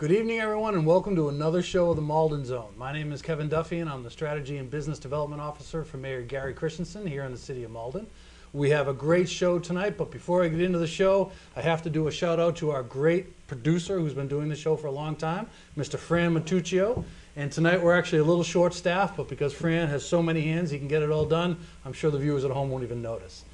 Good evening, everyone, and welcome to another show of the Malden Zone. My name is Kevin Duffy, and I'm the Strategy and Business Development Officer for Mayor Gary Christensen here in the city of Malden. We have a great show tonight, but before I get into the show, I have to do a shout out to our great producer who's been doing the show for a long time, Mr. Fran Matuccio. And tonight we're actually a little short-staffed, but because Fran has so many hands, he can get it all done. I'm sure the viewers at home won't even notice.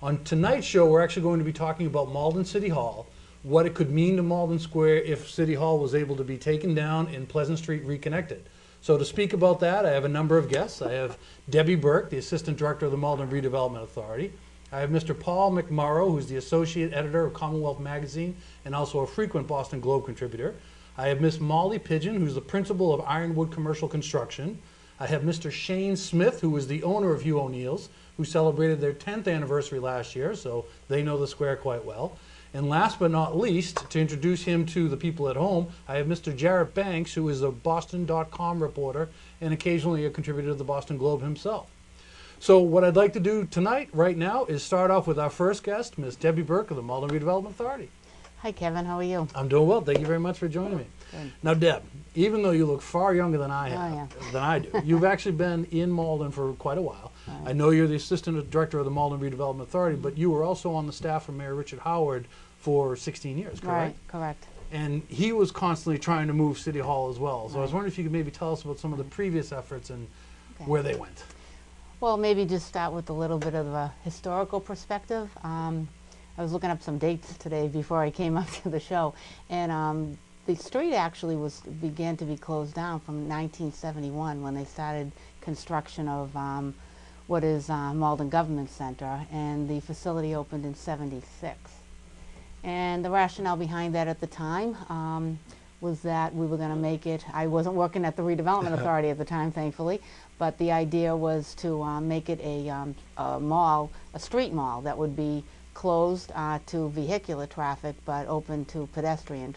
On tonight's show, we're actually going to be talking about Malden City Hall, what it could mean to Malden Square if City Hall was able to be taken down and Pleasant Street reconnected. So to speak about that, I have a number of guests. I have Debbie Burke, the Assistant Director of the Malden Redevelopment Authority. I have Mr. Paul McMorrow, who's the Associate Editor of Commonwealth Magazine and also a frequent Boston Globe contributor. I have Miss Molly Pigeon, who's the Principal of Ironwood Commercial Construction. I have Mr. Shane Smith, who is the owner of Hugh O'Neill's, who celebrated their 10th anniversary last year, so they know the square quite well. And last but not least, to introduce him to the people at home, I have Mr. Jarrett Banks, who is a Boston.com reporter and occasionally a contributor to the Boston Globe himself. So what I'd like to do tonight, right now, is start off with our first guest, Ms. Debbie Burke of the Malden Redevelopment Authority. Hi, Kevin. How are you? I'm doing well. Thank you very much for joining me. Good. Now, Deb, even though you look far younger than I do, you've actually been in Malden for quite a while. Right. I know you're the Assistant Director of the Malden Redevelopment Authority, but you were also on the staff of Mayor Richard Howard for 16 years, correct? Right, correct. And he was constantly trying to move City Hall as well. So I was wondering if you could maybe tell us about some of the previous efforts and where they went. Well, maybe just start with a little bit of a historical perspective. I was looking up some dates today before I came up to the show, and the street actually began to be closed down from 1971 when they started construction of what is Malden Government Center, and the facility opened in '76. And the rationale behind that at the time was that we were going to make it, I wasn't working at the Redevelopment Authority at the time, thankfully, but the idea was to make it a mall, a street mall that would be closed to vehicular traffic but open to pedestrian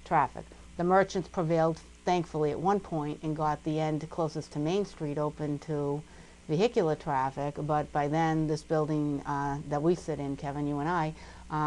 traffic. The merchants prevailed, thankfully, at one point and got the end closest to Main Street open to vehicular traffic, but by then this building that we sit in, Kevin, you and I,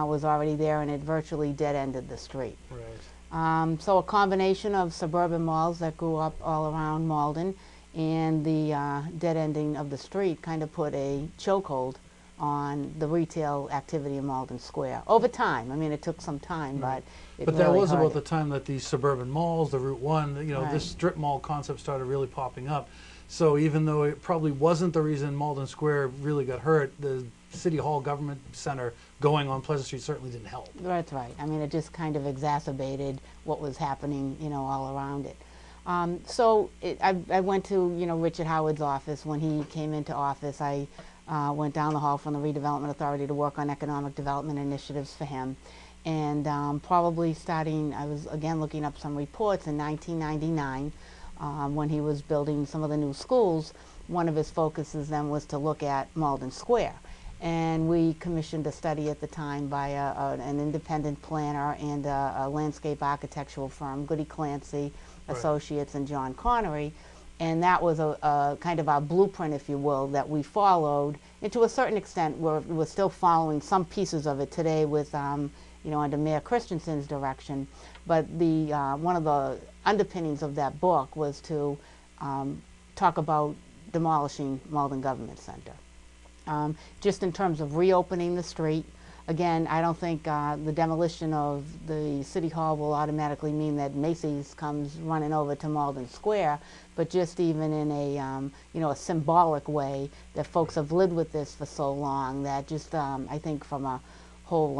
was already there, and it virtually dead-ended the street. Right. So a combination of suburban malls that grew up all around Malden and the dead-ending of the street kind of put a chokehold on the retail activity in Malden Square. Over time, I mean, it took some time, but it But that really was hurt about it. the time that these suburban malls, the Route 1, you know, Right. this strip mall concept started really popping up. So even though it probably wasn't the reason Malden Square really got hurt, the City Hall Government Center going on Pleasant Street certainly didn't help. That's right. I mean, it just kind of exacerbated what was happening, you know, all around it. I went to, you know, Richard Howard's office. When he came into office, I went down the hall from the Redevelopment Authority to work on economic development initiatives for him. And probably starting, I was again looking up some reports in 1999 when he was building some of the new schools. One of his focuses then was to look at Malden Square. And we commissioned a study at the time by an independent planner and a landscape architectural firm, Goody Clancy Associates and John Connery. And that was a kind of our blueprint, if you will, that we followed. And to a certain extent, we're still following some pieces of it today with, you know, under Mayor Christensen's direction. But one of the underpinnings of that book was to talk about demolishing Malden Government Center. Just in terms of reopening the street, again, I don't think the demolition of the City Hall will automatically mean that Macy's comes running over to Malden Square, but just even in a, you know, a symbolic way that folks have lived with this for so long that just, I think from a whole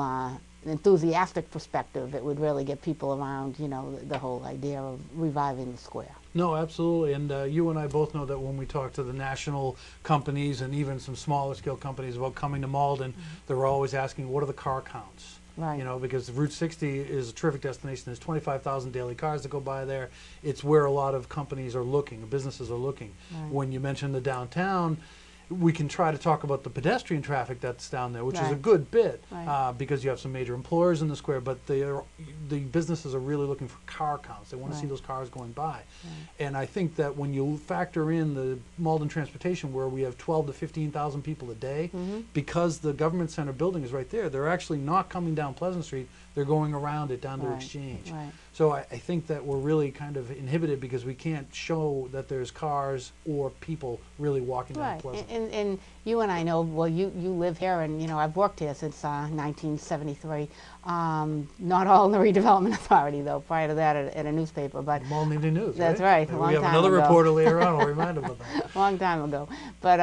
enthusiastic perspective, it would really get people around, you know, the whole idea of reviving the square. No, absolutely. And you and I both know that when we talk to the national companies and even some smaller scale companies about coming to Malden, they're always asking, what are the car counts? Right. You know, because Route 60 is a terrific destination. There's 25,000 daily cars that go by there. It's where a lot of companies are looking, businesses are looking. Right. When you mention the downtown, we can try to talk about the pedestrian traffic that's down there, which is a Right. good bit, Right. because you have some major employers in the square, but the businesses are really looking for car counts. They want to see Right. those cars going by. Right. And I think that when you factor in the Malden transportation, where we have 12 to 15,000 people a day, because the Government Center building is right there, they're actually not coming down Pleasant Street. they're going around it down to Right, Exchange. right. So I think that we're really kind of inhibited because we can't show that there's cars or people really walking down Right, Pleasant. and you and I know, well, you live here, and you know, I've worked here since 1973. Not all in the redevelopment authority, though. Prior to that, at a newspaper, but Malden Evening News, that's right? right. And A long we have time another ago. reporter later on. I'll remind him of that. Long time ago, but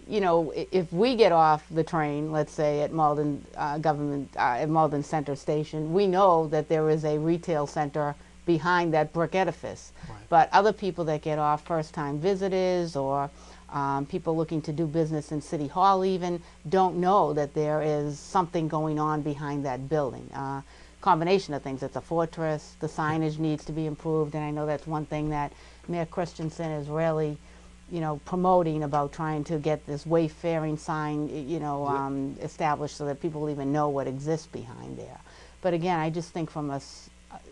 you know, if we get off the train, let's say at Malden at Malden Center station, we know that there is a retail center behind that brick edifice. Right. But other people that get off, first-time visitors or people looking to do business in City Hall even, don't know that there is something going on behind that building. Combination of things. It's a fortress. The signage needs to be improved, and I know that's one thing that Mayor Christensen is really, you know, promoting about trying to get this wayfaring sign, you know, established so that people even know what exists behind there. But again, I just think from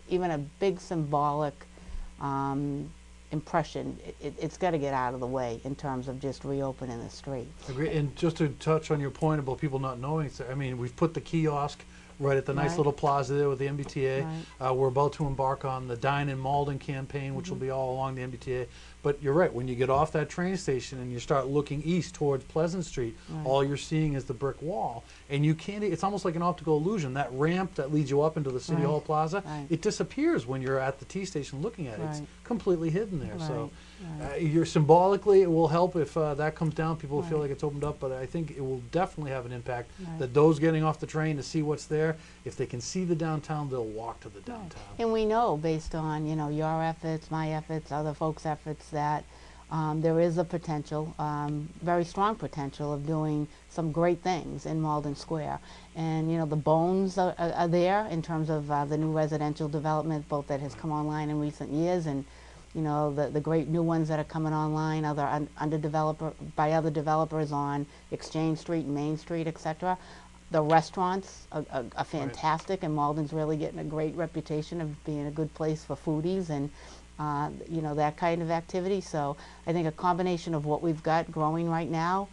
even a big symbolic impression, it's got to get out of the way in terms of just reopening the street. Agree. And just to touch on your point about people not knowing, I mean, we've put the kiosk right at the nice little plaza there with the MBTA. Right. We're about to embark on the Dine in Malden campaign, which will be all along the MBTA. But you're right, when you get off that train station and you start looking east towards Pleasant Street, all you're seeing is the brick wall. And you can't, it's almost like an optical illusion. That ramp that leads you up into the City Hall Plaza, it disappears when you're at the T station looking at it. It's completely hidden there. So you're symbolically, it will help if that comes down. People will feel like it's opened up, but I think it will definitely have an impact that those getting off the train to see what's there, if they can see the downtown, they'll walk to the downtown. And we know, based on, you know, your efforts, my efforts, other folks' efforts, that there is a potential, very strong potential of doing some great things in Malden Square. And, you know, the bones are there in terms of the new residential development, both that has come online in recent years, and, you know, the great new ones that are coming online by other developers on Exchange Street, Main Street, etc. The restaurants are fantastic, and Malden's really getting a great reputation of being a good place for foodies and you know, that kind of activity. So I think a combination of what we've got growing right now,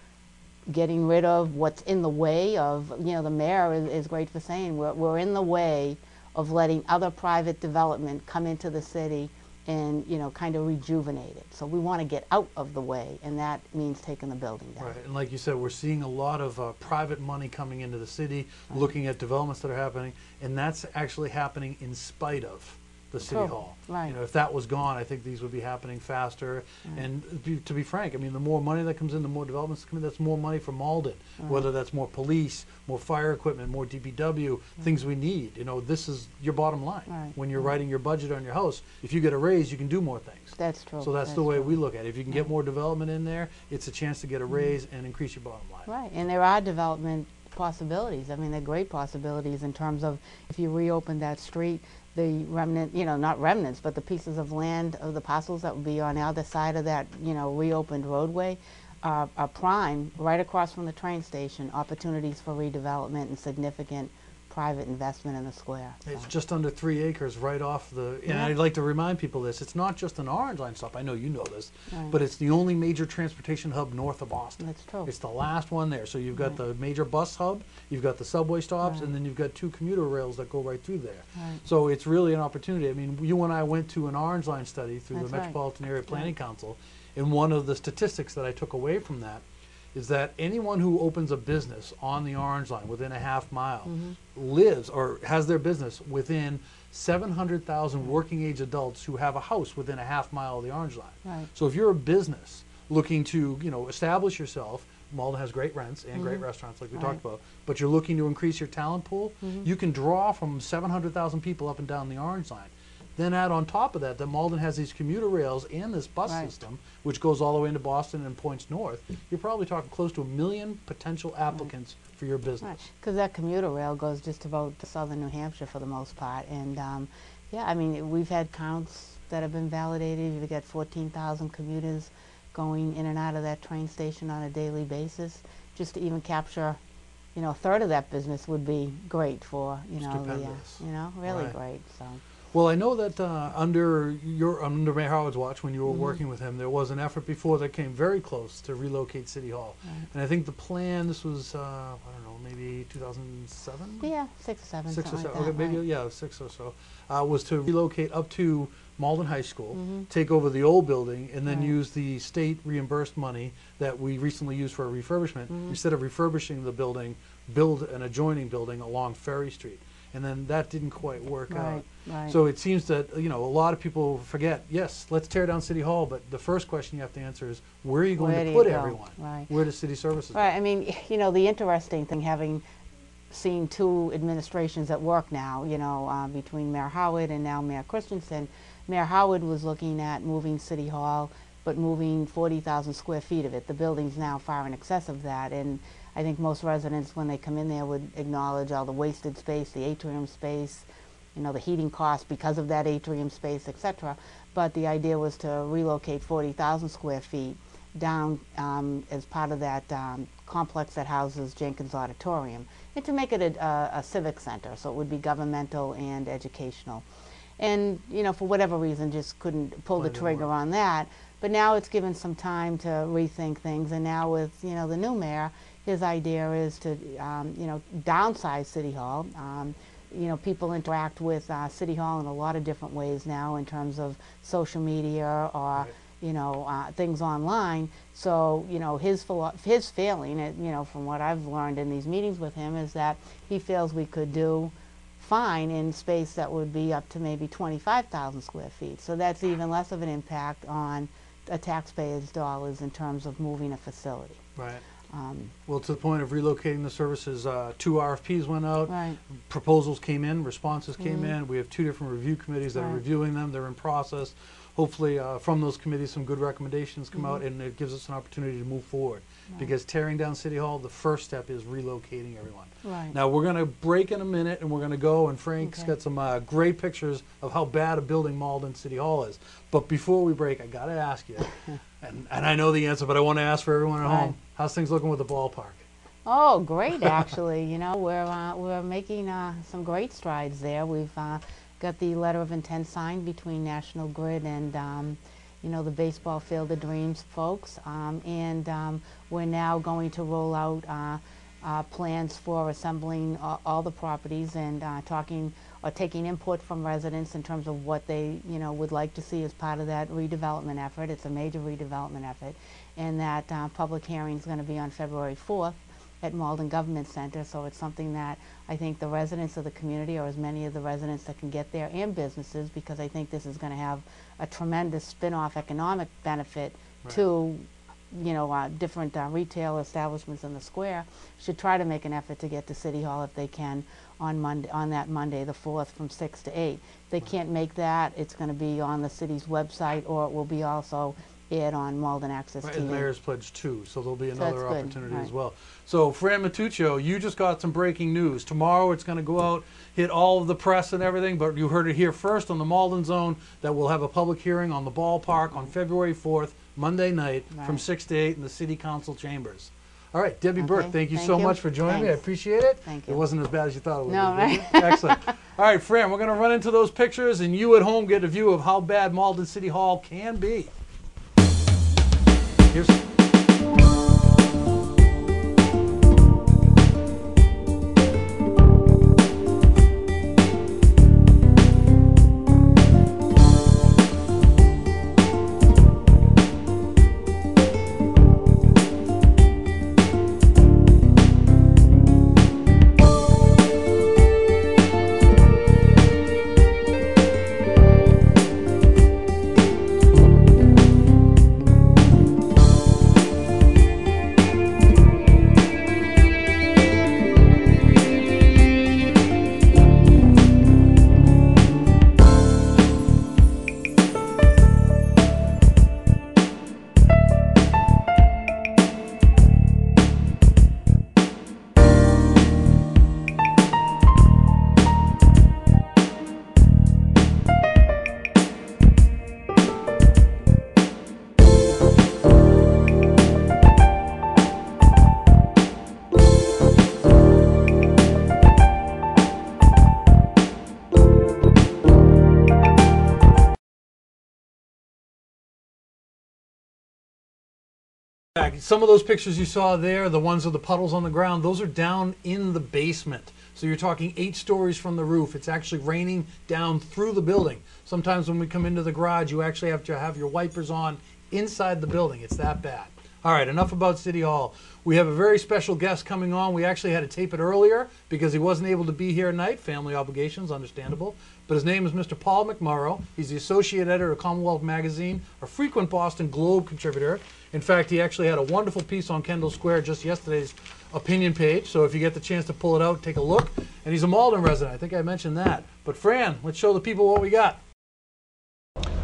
getting rid of what's in the way of, you know, the mayor is great for saying we're in the way of letting other private development come into the city and, you know, kind of rejuvenate it. So we want to get out of the way, and that means taking the building down. Right, and like you said, we're seeing a lot of private money coming into the city, looking at developments that are happening, and that's actually happening in spite of the City Hall. Right. You know, if that was gone, I think these would be happening faster. And to be frank, I mean, the more money that comes in, the more developments come in, that's more money for Malden. Whether that's more police, more fire equipment, more DPW, things we need. You know, this is your bottom line. When you're writing your budget on your house, if you get a raise, you can do more things. That's true. So that's the way we look at it. If you can get more development in there, it's a chance to get a raise and increase your bottom line. Right, and there are development possibilities. I mean, they're great possibilities in terms of if you reopen that street, the remnant, you know, not remnants, but the pieces of land of the parcels that would be on the other side of that, you know, reopened roadway are prime, right across from the train station, opportunities for redevelopment and significant private investment in the square. So. It's just under 3 acres right off the, and I'd like to remind people this, it's not just an Orange Line stop, I know you know this, but it's the only major transportation hub north of Boston. That's true. It's the last one there. So you've got the major bus hub, you've got the subway stops, and then you've got 2 commuter rails that go right through there. So it's really an opportunity. I mean, you and I went to an Orange Line study through the Metropolitan Area Planning Council, and one of the statistics that I took away from that is that anyone who opens a business on the Orange Line within a half mile lives or has their business within 700,000 working age adults who have a house within a half mile of the Orange Line. So if you're a business looking to, you know, establish yourself, Malden has great rents and great restaurants like we talked about, but you're looking to increase your talent pool, you can draw from 700,000 people up and down the Orange Line. Then add on top of that that Malden has these commuter rails and this bus system, which goes all the way into Boston and points north. You're probably talking close to 1 million potential applicants for your business. Because that commuter rail goes just about to southern New Hampshire for the most part. And yeah, I mean, we've had counts that have been validated. You've got 14,000 commuters going in and out of that train station on a daily basis. Just to even capture, you know, a third of that business would be great for, you know, Stupendous. you know, really great. So. Well, I know that under Mayor Howard's watch, when you were working with him, there was an effort before that came very close to relocate City Hall. Right. And I think the plan, this was, I don't know, maybe 2007? Yeah, 6 or 7, 6 or something 7, like okay, that, maybe, right. yeah, 6 or so, was to relocate up to Malden High School, take over the old building, and then Right. use the state reimbursed money that we recently used for a refurbishment. Instead of refurbishing the building, build an adjoining building along Ferry Street. And then that didn't quite work out. Right. So it seems that, a lot of people forget, yes, let's tear down City Hall, but the first question you have to answer is, where are you going Where to do put you go? everyone? Right. Where does city services go? Right, I mean, the interesting thing, having seen 2 administrations at work now, between Mayor Howard and now Mayor Christensen, Mayor Howard was looking at moving City Hall, but moving 40,000 square feet of it. The building's now far in excess of that, and I think most residents, when they come in there, would acknowledge all the wasted space, the atrium space, the heating costs because of that atrium space, etc. But the idea was to relocate 40,000 square feet down as part of that complex that houses Jenkins Auditorium, and to make it a civic center, so it would be governmental and educational. And, for whatever reason, just couldn't pull the trigger on that. But now it's given some time to rethink things, and now with, the new mayor, his idea is to, downsize City Hall. People interact with City Hall in a lot of different ways now in terms of social media or, things online. So, his failing, from what I've learned in these meetings with him, is that he feels we could do fine in space that would be up to maybe 25,000 square feet. So that's even less of an impact on a taxpayer's dollars in terms of moving a facility. Right. Well, to the point of relocating the services, 2 RFPs went out, Right. proposals came in, responses came in. We have 2 different review committees that are Right. reviewing them. They're in process. Hopefully, from those committees, some good recommendations come out, and it gives us an opportunity to move forward. Right. Because tearing down City Hall, the first step is relocating everyone. Right. Now, we're going to break in a minute, and we're going to go, and Frank's Okay. got some great pictures of how bad a building Malden City Hall is. But before we break, I got to ask you, and I know the answer, but I want to ask for everyone at Right. home, how's things looking with the ballpark? Oh, great! Actually, we're making some great strides there. We've got the letter of intent signed between National Grid and the baseball Field of Dreams folks, and we're now going to roll out plans for assembling all the properties and talking or taking input from residents in terms of what they would like to see as part of that redevelopment effort. It's a major redevelopment effort, and that public hearing is going to be on February 4th at Malden Government Center. So it's something that I think the residents of the community, or as many of the residents that can get there, and businesses, because I think this is going to have a tremendous spin-off economic benefit Right. to different retail establishments in the square, should try to make an effort to get to City Hall if they can on that Monday, the 4th, from 6 to 8. If they can't make that, it's going to be on the city's website, or it will be also aired on Malden Access Right, TV. and the Mayor's Pledge too, so there'll be So another that's good, opportunity right. as well. So, Fran Matuccio, you just got some breaking news. Tomorrow it's going to go out, hit all of the press and everything, but you heard it here first on the Malden Zone that we'll have a public hearing on the ballpark on February 4th, Monday night, from Right. 6 to 8 in the City Council chambers. All right, Debbie Okay, Burke, thank you thank so you. much for joining me. I Thanks. appreciate it. Thank It you. wasn't as bad as you thought it would No, be. right? Excellent. All right, Fran, we're going to run into those pictures, and you at home get a view of how bad Malden City Hall can be. Here's Some of those pictures you saw there, the ones with the puddles on the ground, those are down in the basement. So you're talking 8 stories from the roof. It's actually raining down through the building. Sometimes when we come into the garage, you actually have to have your wipers on inside the building. It's that bad. All right, enough about City Hall. We have a very special guest coming on. We actually had to tape it earlier because he wasn't able to be here tonight. Family obligations, understandable. But his name is Mr. Paul McMurrow. He's the associate editor of Commonwealth Magazine, a frequent Boston Globe contributor. In fact, he actually had a wonderful piece on Kendall Square just yesterday's opinion page. So if you get the chance to pull it out, take a look. And he's a Malden resident. I think I mentioned that. But Fran, let's show the people what we got.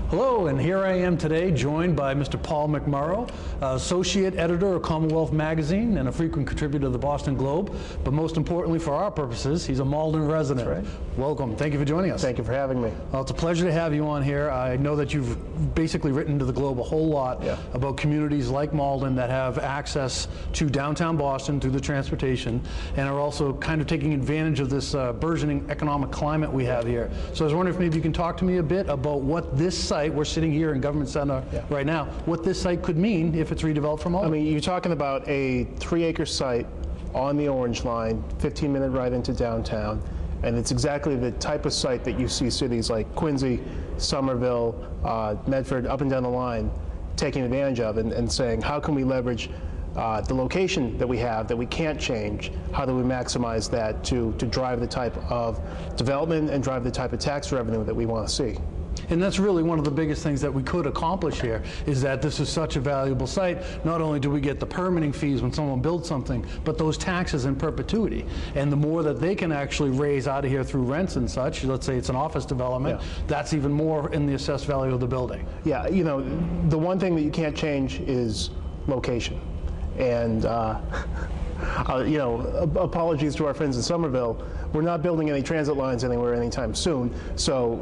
Hello, and here I am today joined by Mr. Paul McMurrow, associate editor of Commonwealth Magazine and a frequent contributor to the Boston Globe. But most importantly for our purposes, he's a Malden resident. That's right. Welcome. Thank you for joining us. Thank you for having me. Well, it's a pleasure to have you on here. I know that you've basically written to the Globe a whole lot about communities like Malden that have access to downtown Boston through the transportation and are also kind of taking advantage of this burgeoning economic climate we have here. So I was wondering if maybe you can talk to me a bit about what this site, we're sitting here in Government Center right now, what this site could mean if it's redeveloped for Malden. I mean, you're talking about a 3-acre site on the Orange Line, 15-minute ride into downtown, and it's exactly the type of site that you see cities like Quincy, Somerville, Medford, up and down the line taking advantage of and saying, how can we leverage the location that we have that we can't change? How do we maximize that to drive the type of development and drive the type of tax revenue that we want to see? And that's really one of the biggest things that we could accomplish here, is that this is such a valuable site. Not only do we get the permitting fees when someone builds something, but those taxes in perpetuity. And the more that they can actually raise out of here through rents and such, let's say it's an office development, that's even more in the assessed value of the building. Yeah, you know, the one thing that you can't change is location. And you know, apologies to our friends in Somerville, we're not building any transit lines anywhere anytime soon, so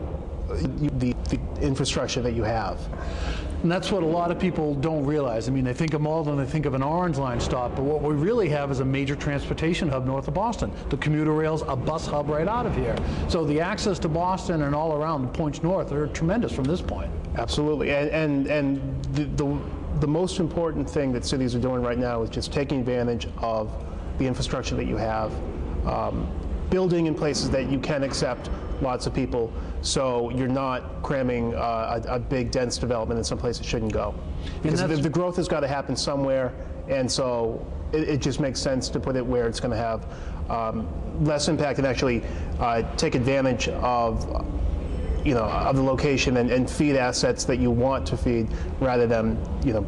the infrastructure that you have. And that's what a lot of people don't realize. I mean, they think of Malden, they think of an Orange Line stop, but what we really have is a major transportation hub north of Boston. The commuter rails, a bus hub right out of here. So the access to Boston and all around the points north are tremendous from this point. Absolutely, and the most important thing that cities are doing right now is just taking advantage of the infrastructure that you have, building in places that you can accept lots of people, so you're not cramming a big dense development in some place it shouldn't go. Because the growth has got to happen somewhere, and so it just makes sense to put it where it's going to have less impact and actually take advantage of of the location and feed assets that you want to feed, rather than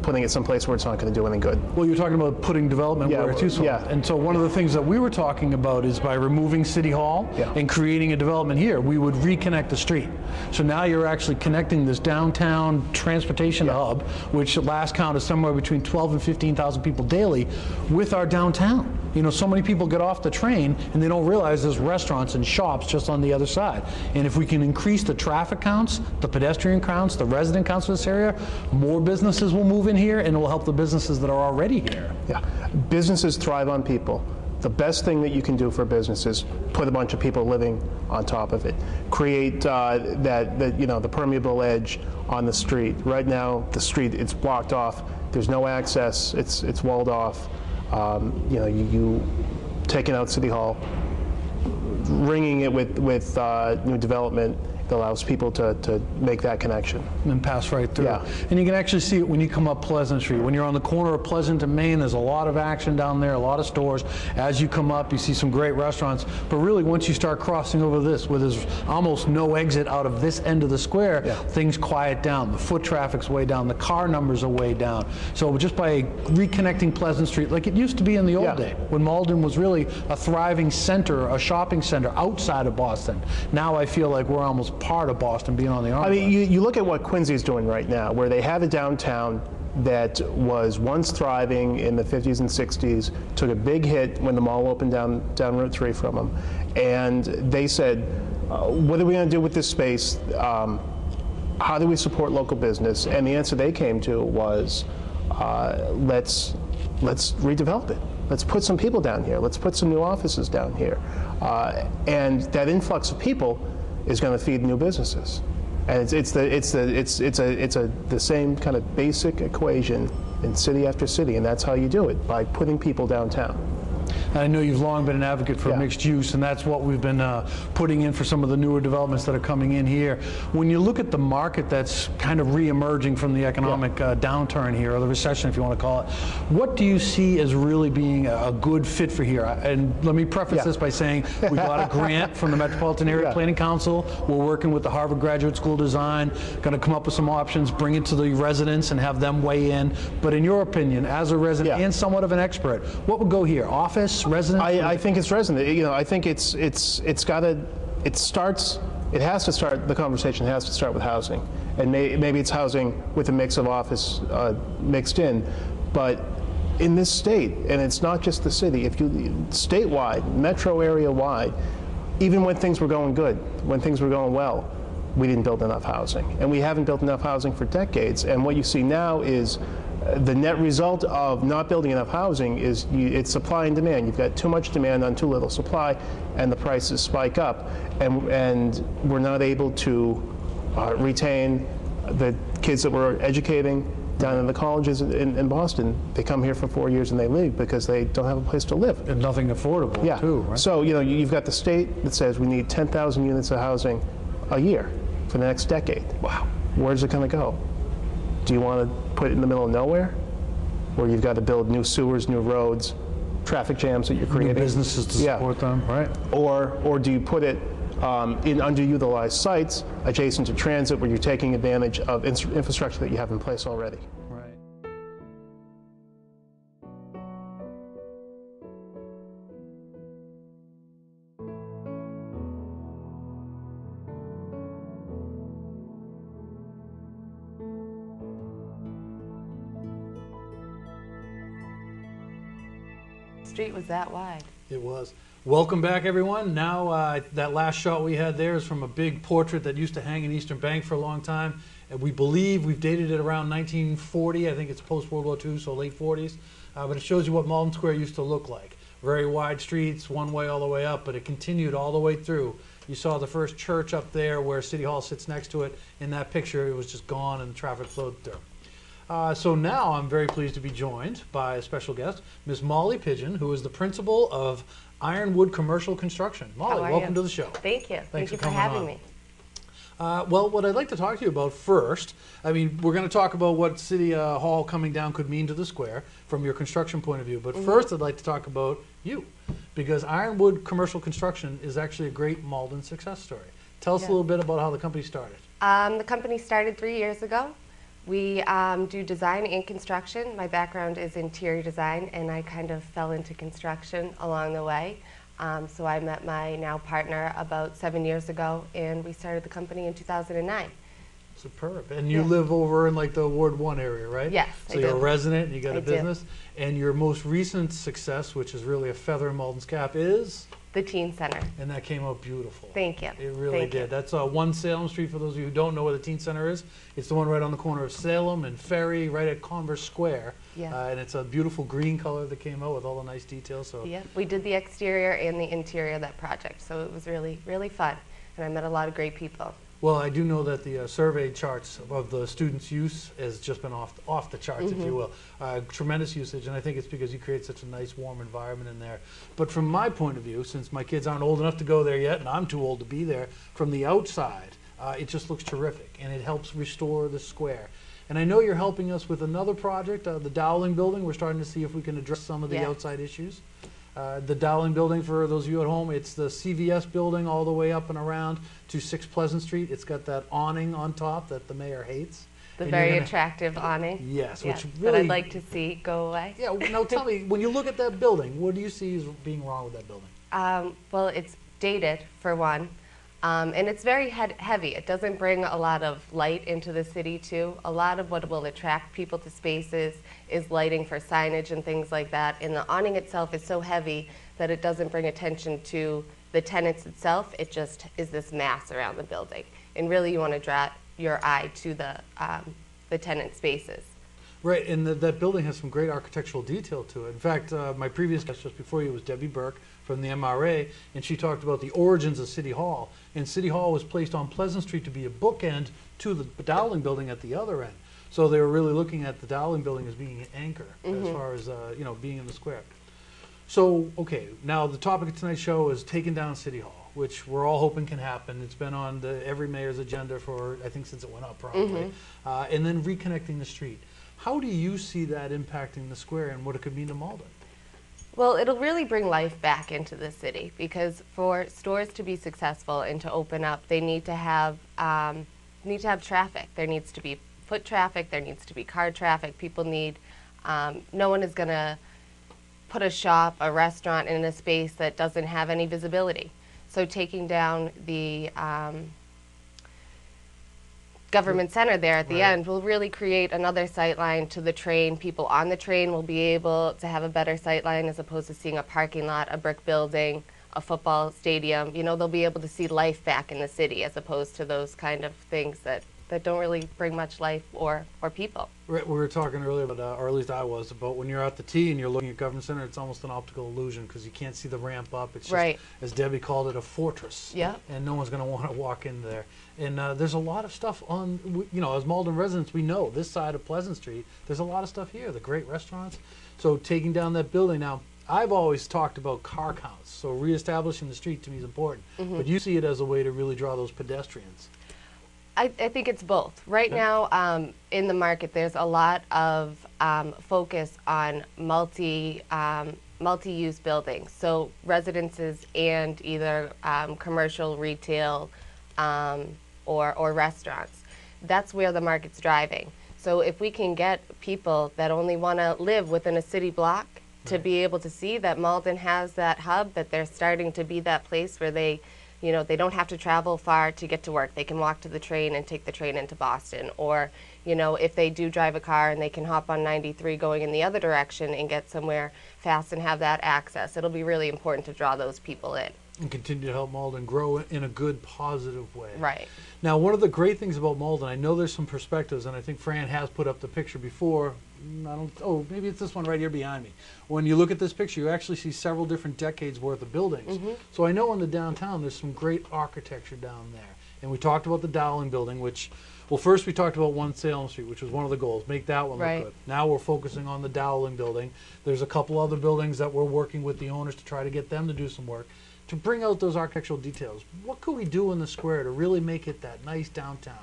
putting it someplace where it's not going to do any good. Well, you're talking about putting development where it's useful. And so one of the things that we were talking about is by removing City Hall and creating a development here, we would reconnect the street. So now you're actually connecting this downtown transportation hub, which at last count is somewhere between 12 and 15,000 people daily, with our downtown. So many people get off the train and they don't realize there's restaurants and shops just on the other side. And if we can increase the traffic counts, the pedestrian counts, the resident counts of this area, more businesses will move in here, and it will help the businesses that are already here. Yeah, businesses thrive on people. The best thing that you can do for business is put a bunch of people living on top of it. Create the permeable edge on the street. Right now, the street, it's blocked off. There's no access. It's walled off. You taking out City Hall, ringing it with new development that allows people to make that connection. And pass right through. Yeah. And you can actually see it when you come up Pleasant Street. When you're on the corner of Pleasant and Main, there's a lot of action down there, a lot of stores. As you come up, you see some great restaurants. But really, once you start crossing over this, where there's almost no exit out of this end of the square, things quiet down. The foot traffic's way down. The car numbers are way down. So just by reconnecting Pleasant Street, like it used to be in the old day, when Malden was really a thriving center, a shopping center outside of Boston. Now I feel like we're almost part of Boston being on the Orange Line. I mean, you look at what Quincy's doing right now, where they have a downtown that was once thriving in the 50s and 60s, took a big hit when the mall opened down Route 3 from them, and they said, what are we going to do with this space? How do we support local business? And the answer they came to was, let's redevelop it. Let's put some people down here. Let's put some new offices down here. And that influx of people is going to feed new businesses. And the same kind of basic equation in city after city, and that's how you do it, by putting people downtown. I know you've long been an advocate for mixed use, and that's what we've been putting in for some of the newer developments that are coming in here. When you look at the market that's kind of re-emerging from the economic downturn here, or the recession if you want to call it, what do you see as really being a good fit for here? And let me preface this by saying we got a grant from the Metropolitan Area Planning Council. We're working with the Harvard Graduate School Design, going to come up with some options, bring it to the residents and have them weigh in. But in your opinion, as a resident and somewhat of an expert, what would go here? Office, residence? I think it's resident. You know, I think the conversation has to start with housing, and maybe it's housing with a mix of office mixed in, but in this state, and it's not just the city, if you statewide, metro area wide, even when things were going good, when things were going well, we didn't build enough housing, and we haven't built enough housing for decades. And what you see now is the net result of not building enough housing is it's supply and demand. You've got too much demand on too little supply, and the prices spike up, and we're not able to retain the kids that we're educating down in the colleges in Boston. They come here for 4 years and they leave because they don't have a place to live. And nothing affordable, too, right? So, you know, you've got the state that says we need 10,000 units of housing a year for the next decade. Wow. Where's it going to go? Do you want to put it in the middle of nowhere, where you've got to build new sewers, new roads, traffic jams that you're creating? New businesses to support them, right? Or do you put it in underutilized sites adjacent to transit, where you're taking advantage of infrastructure that you have in place already? Street was that wide. It was. Welcome back, everyone. Now, that last shot we had there is from a big portrait that used to hang in Eastern Bank for a long time. And we believe we've dated it around 1940. I think it's post-World War II, so late 40s. But it shows you what Malden Square used to look like. Very wide streets, one way all the way up, but it continued all the way through. You saw the first church up there where City Hall sits next to it. In that picture, it was just gone and traffic flowed through. So now I'm very pleased to be joined by a special guest, Ms. Molly Pigeon, who is the principal of Ironwood Commercial Construction. Molly, welcome to the show. Thank you. Thank you for having me. Well, what I'd like to talk to you about first, I mean, we're going to talk about what City Hall coming down could mean to the square from your construction point of view. But first, I'd like to talk about you, because Ironwood Commercial Construction is actually a great Malden success story. Tell us a little bit about how the company started. The company started 3 years ago. We do design and construction. My background is interior design, and I kind of fell into construction along the way. So I met my now partner about 7 years ago, and we started the company in 2009. Superb. And you live over in like the Ward 1 area, right? Yes, so you're a resident, and you got a business. And your most recent success, which is really a feather in Malden's cap, is? The Teen Center. And that came out beautiful. Thank you. It really did. That's 1 Salem Street, for those of you who don't know where the Teen Center is. It's the one right on the corner of Salem and Ferry, right at Converse Square. Yeah. And it's a beautiful green color that came out with all the nice details. So yeah, we did the exterior and the interior of that project, so it was really, really fun. And I met a lot of great people. Well, I do know that the survey charts of the students' use has just been off the charts, if you will. Tremendous usage, and I think it's because you create such a nice, warm environment in there. But from my point of view, since my kids aren't old enough to go there yet, and I'm too old to be there, from the outside, it just looks terrific, and it helps restore the square. And I know you're helping us with another project, the Dowling Building. We're starting to see if we can address some of the outside issues. The Dowling Building, for those of you at home, it's the CVS building all the way up and around to 6 Pleasant Street. It's got that awning on top that the mayor hates. The very attractive awning. Yes, which really, that I'd like to see go away. Yeah, now tell me, when you look at that building, what do you see as being wrong with that building? Well, it's dated, for one. And it's very heavy. It doesn't bring a lot of light into the city, too. A lot of what will attract people to spaces is lighting for signage and things like that. And the awning itself is so heavy that it doesn't bring attention to the tenants itself. It just is this mass around the building. And really, you want to draw your eye to the tenant spaces. Right, and that building has some great architectural detail to it. In fact, my previous guest just before you was Debbie Burke from the MRA, and she talked about the origins of City Hall. And City Hall was placed on Pleasant Street to be a bookend to the Dowling building at the other end. So they were really looking at the Dowling building as being an anchor as far as being in the square. So, okay, now the topic of tonight's show is taking down City Hall, which we're all hoping can happen. It's been on every mayor's agenda for, I think, since it went up, probably. And then reconnecting the street. How do you see that impacting the square and what it could mean to Malden? Well, it'll really bring life back into the city, because for stores to be successful and to open up, they need to have traffic. There needs to be foot traffic. There needs to be car traffic. People need. No one is going to put a shop, a restaurant in a space that doesn't have any visibility. So taking down the Government Center there at the end will really create another sight line to the train. People on the train will be able to have a better sight line as opposed to seeing a parking lot, a brick building, a football stadium. You know, they'll be able to see life back in the city as opposed to those kind of things that don't really bring much life or people. We were talking earlier about, or at least I was, about when you're at the T and you're looking at Government Center, it's almost an optical illusion because you can't see the ramp up. It's just, as Debbie called it, a fortress. Yeah. And no one's going to want to walk in there. And there's a lot of stuff on, as Malden residents, we know this side of Pleasant Street, there's a lot of stuff here, the great restaurants. So taking down that building now, I've always talked about car counts. So reestablishing the street to me is important. But you see it as a way to really draw those pedestrians. I think it's both. Right now, in the market, there's a lot of focus on multi-use buildings, so residences and either commercial, retail, or restaurants. That's where the market's driving. So if we can get people that only want to live within a city block to be able to see that Malden has that hub, that they're starting to be that place where they don't have to travel far to get to work. They can walk to the train and take the train into Boston. Or, if they do drive a car and they can hop on 93 going in the other direction and get somewhere fast and have that access. It'll be really important to draw those people in. And continue to help Malden grow in a good, positive way. Right. Now, one of the great things about Malden, I know there's some perspectives, and I think Fran has put up the picture before. Maybe it's this one right here behind me. When you look at this picture, you actually see several different decades worth of buildings. So I know in the downtown there's some great architecture down there. And we talked about the Dowling building, which, well, first we talked about 1 Salem Street, which was one of the goals, make that one look good. Now we're focusing on the Dowling building. There's a couple other buildings that we're working with the owners to try to get them to do some work to bring out those architectural details. What could we do in the square to really make it that nice downtown?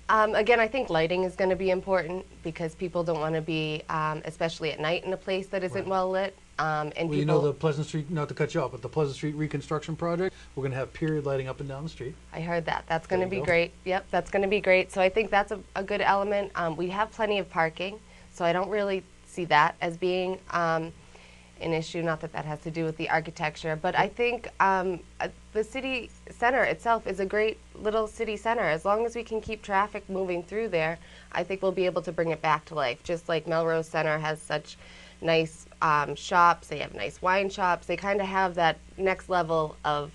Again, I think lighting is going to be important because people don't want to be, especially at night, in a place that isn't well lit. The Pleasant Street, not to cut you off, but the Pleasant Street reconstruction project, we're going to have period lighting up and down the street. I heard that. That's going to be great. Yep, that's going to be great. So I think that's a good element. We have plenty of parking, so I don't really see that as being an issue, not that that has to do with the architecture, but I think the city center itself is a great little city center. As long as we can keep traffic moving through there, I think we'll be able to bring it back to life. Just like Melrose Center has such nice shops, they have nice wine shops, they kind of have that next level of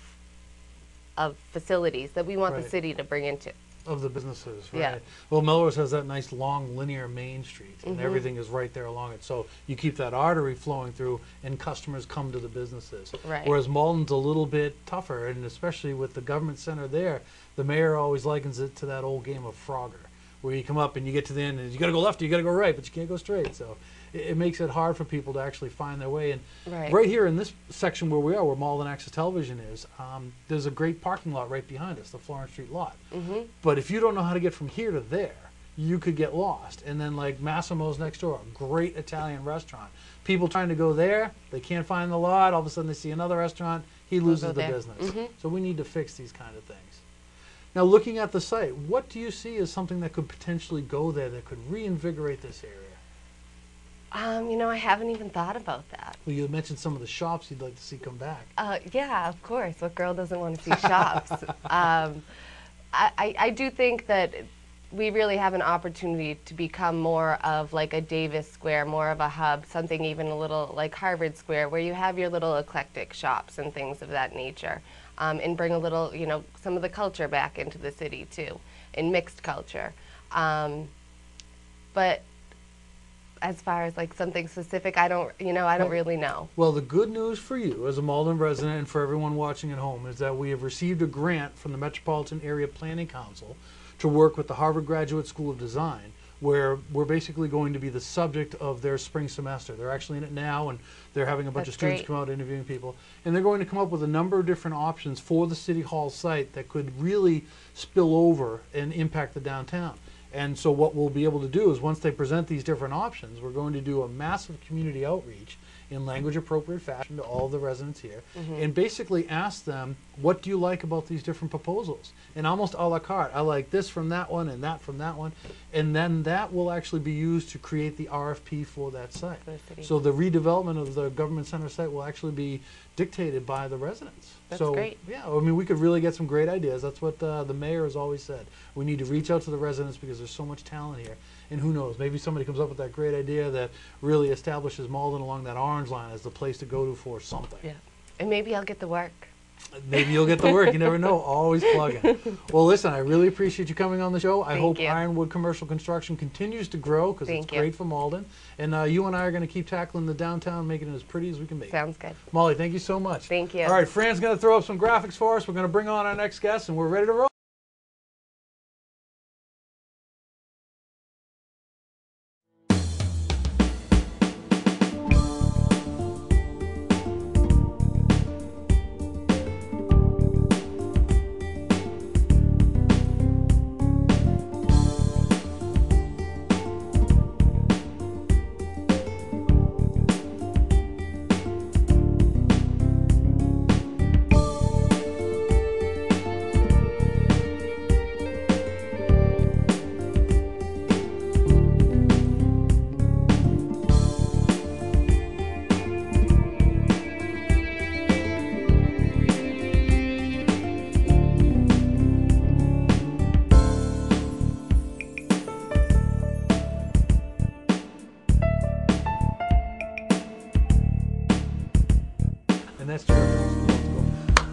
facilities that we want the city to bring into. Of the businesses, right? Yeah. Well, Melrose has that nice long linear main street, and everything is right there along it. So you keep that artery flowing through, and customers come to the businesses. Right. Whereas Malden's a little bit tougher, and especially with the Government Center there, the mayor always likens it to that old game of Frogger, where you come up and you get to the end, and you got to go left, or you got to go right, but you can't go straight. So it makes it hard for people to actually find their way. And right here in this section where we are, where Malden Access Television is, there's a great parking lot right behind us, the Florence Street lot. But if you don't know how to get from here to there, you could get lost. And then like Massimo's next door, a great Italian restaurant. People trying to go there, they can't find the lot, all of a sudden they see another restaurant, he loses the business. So we need to fix these kind of things. Now looking at the site, what do you see as something that could potentially go there that could reinvigorate this area? I haven't even thought about that. Well, you mentioned some of the shops you'd like to see come back. Yeah, of course. What girl doesn't want to see shops? I do think that we really have an opportunity to become more of like a Davis Square, more of a hub, something even a little like Harvard Square, where you have your little eclectic shops and things of that nature, and bring a little, some of the culture back into the city too, and mixed culture. But as far as like something specific, I don't really know. Well, the good news for you as a Malden resident and for everyone watching at home is that we have received a grant from the Metropolitan Area Planning Council to work with the Harvard Graduate School of Design, where we're basically going to be the subject of their spring semester. They're actually in it now, and they're having a bunch of students come out interviewing people. And they're going to come up with a number of different options for the City Hall site that could really spill over and impact the downtown. And so what we'll be able to do is once they present these different options, we're going to do a massive community outreach in language appropriate fashion to all the residents here and basically ask them, what do you like about these different proposals? And almost a la carte, I like this from that one and that from that one. And then that will actually be used to create the RFP for that site. So the redevelopment of the Government Center site will actually be dictated by the residents. That's so, great. Yeah, I mean, we could really get some great ideas. That's what the mayor has always said. We need to reach out to the residents because there's so much talent here. And who knows, maybe somebody comes up with that great idea that really establishes Malden along that orange line as the place to go to for something. Yeah, and maybe I'll get the work. Maybe you'll get the work. You never know. Always plugging. Well, listen, I really appreciate you coming on the show. I hope Ironwood Commercial Construction continues to grow because it's great for Malden. And you and I are going to keep tackling the downtown, making it as pretty as we can make it. Sounds good. Molly, thank you so much. Thank you. All right, Fran's going to throw up some graphics for us. We're going to bring on our next guest, and we're ready to roll.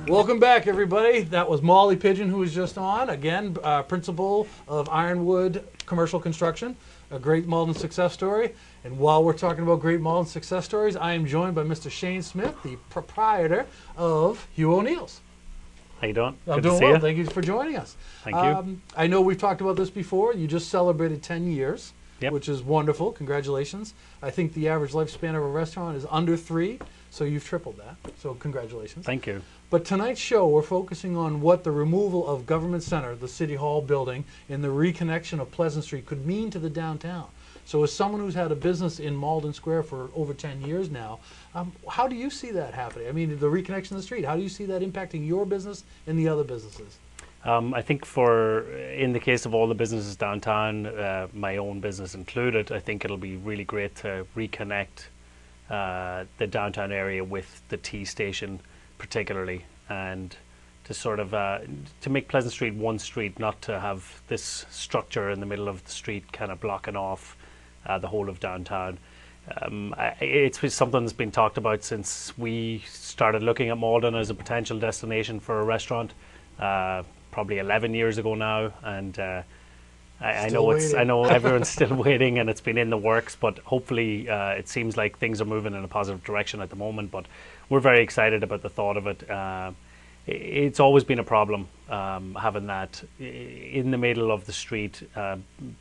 Welcome back, everybody. That was Molly Pigeon, who was just on. Again, principal of Ironwood Commercial Construction, a great Malden success story. And while we're talking about great Malden success stories, I am joined by Mr. Shane Smith, the proprietor of Hugh O'Neill's. How you doing? I'm Good doing to see well. you. Thank you for joining us. Thank you. I know we've talked about this before. You just celebrated 10 years, Yep. which is wonderful. Congratulations. I think the average lifespan of a restaurant is under 3, so you've tripled that. So congratulations. Thank you. But tonight's show, we're focusing on what the removal of Government Center, the City Hall building, and the reconnection of Pleasant Street could mean to the downtown. So as someone who's had a business in Malden Square for over 10 years now, how do you see that happening? I mean, the reconnection of the street, how do you see that impacting your business and the other businesses? I think in the case of all the businesses downtown, my own business included, I think it'll be really great to reconnect the downtown area with the T station particularly, and to sort of to make Pleasant Street one street, not to have this structure in the middle of the street kind of blocking off the whole of downtown. It's something that's been talked about since we started looking at Malden as a potential destination for a restaurant, probably 11 years ago now, and I know everyone's still waiting, and it's been in the works, but hopefully it seems like things are moving in a positive direction at the moment. But we're very excited about the thought of it. It's always been a problem having that in the middle of the street,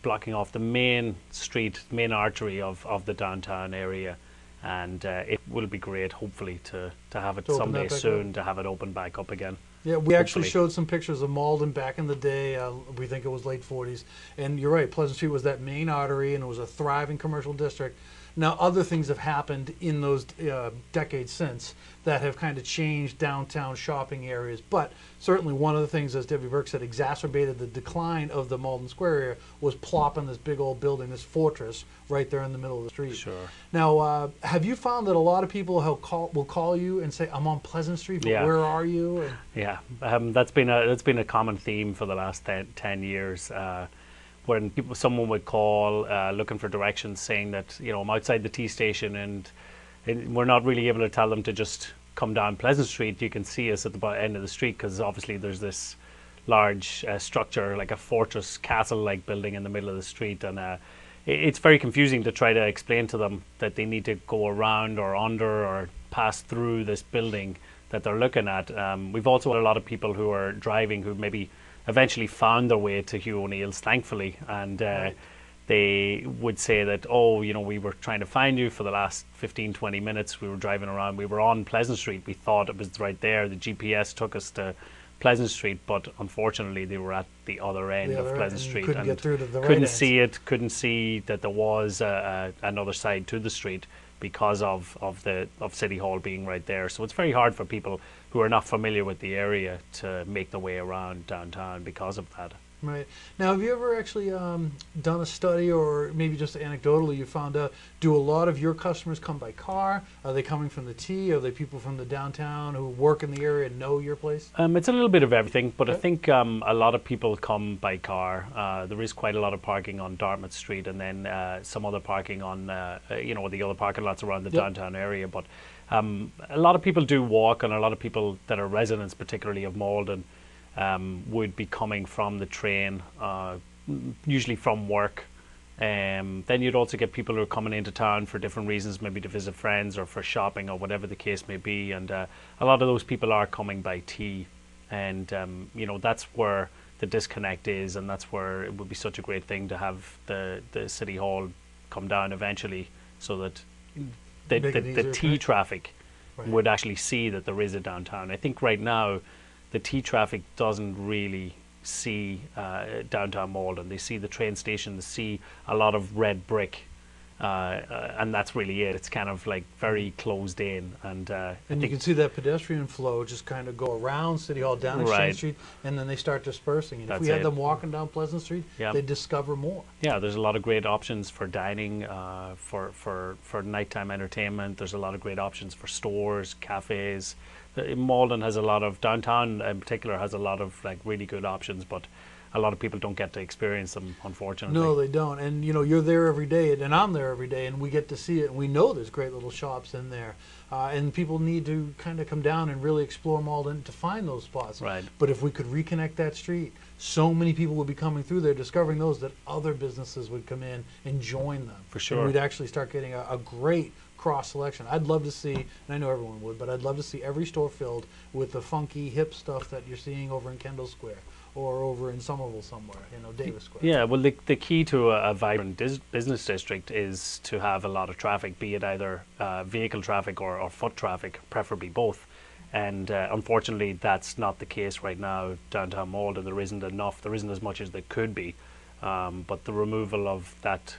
blocking off the main street, main artery of the downtown area. And it will be great, hopefully, to have it someday soon, to have it open back up again. Yeah, we actually showed some pictures of Malden back in the day. We think it was late 40s. And you're right, Pleasant Street was that main artery, and it was a thriving commercial district. Now, other things have happened in those decades since that have kind of changed downtown shopping areas. But certainly one of the things, as Debbie Burke said, exacerbated the decline of the Malden Square area was plopping this big old building, this fortress, right there in the middle of the street. Sure. Now, have you found that a lot of people will call you and say, "I'm on Pleasant Street, but where are you?" And yeah, that's been a common theme for the last 10 years. When someone would call looking for directions, saying that I'm outside the T station, and we're not really able to tell them to just come down Pleasant Street. You can see us at the end of the street because obviously there's this large structure, like a fortress castle-like building in the middle of the street, and it's very confusing to try to explain to them that they need to go around or under or pass through this building that they're looking at. We've also had a lot of people who are driving who maybe eventually found their way to Hugh O'Neill's, thankfully, and they would say that, oh, you know, we were trying to find you for the last 15, 20 minutes. We were driving around. We were on Pleasant Street. We thought it was right there. The GPS took us to Pleasant Street, but unfortunately they were at the other end of Pleasant Street couldn't and get through to the couldn't right see it, couldn't see that there was another side to the street because of City Hall being right there. So it's very hard for people who are not familiar with the area to make their way around downtown because of that. Right. Now, have you ever actually done a study, or maybe just anecdotally you found out, do a lot of your customers come by car? Are they coming from the T? Are they people from the downtown who work in the area and know your place? It's a little bit of everything, but Okay. I think a lot of people come by car. There is quite a lot of parking on Dartmouth Street, and then some other parking on, the other parking lots around the downtown area. But a lot of people do walk, and a lot of people that are residents, particularly of Malden, would be coming from the train, usually from work. Then you'd also get people who are coming into town for different reasons, maybe to visit friends or for shopping or whatever the case may be. And a lot of those people are coming by T. And, that's where the disconnect is, and that's where it would be such a great thing to have the City Hall come down eventually, so that Make it the easier, T right? traffic Right. would actually see that there is a downtown. I think right now the T traffic doesn't really see downtown Malden. They see the train station, they see a lot of red brick, and that's really it. It's kind of like very closed in, and And you can see that pedestrian flow just kind of go around City Hall, down Exchange Right. Street, and then they start dispersing. And if That's we had it. them walking down Pleasant Street, Yeah. they discover more. yeah, there's a lot of great options for dining, for nighttime entertainment. There's a lot of great options for stores, cafes. Malden has a lot of, downtown in particular has a lot of like really good options, but a lot of people don't get to experience them, unfortunately. No, they don't. And you're there every day, and I'm there every day, and we get to see it. And we know there's great little shops in there, and people need to kind of come down and really explore Malden to find those spots. Right. But if we could reconnect that street, so many people would be coming through there, discovering those, that other businesses would come in and join them. For sure. And we'd actually start getting a great cross selection. I'd love to see, and I know everyone would, but I'd love to see every store filled with the funky hip stuff that you're seeing over in Kendall Square or over in Somerville somewhere, Davis Square. Yeah, well, the key to a vibrant business district is to have a lot of traffic, be it either vehicle traffic or foot traffic, preferably both. And unfortunately, that's not the case right now downtown Malden. There isn't enough. There isn't as much as there could be. But the removal of that,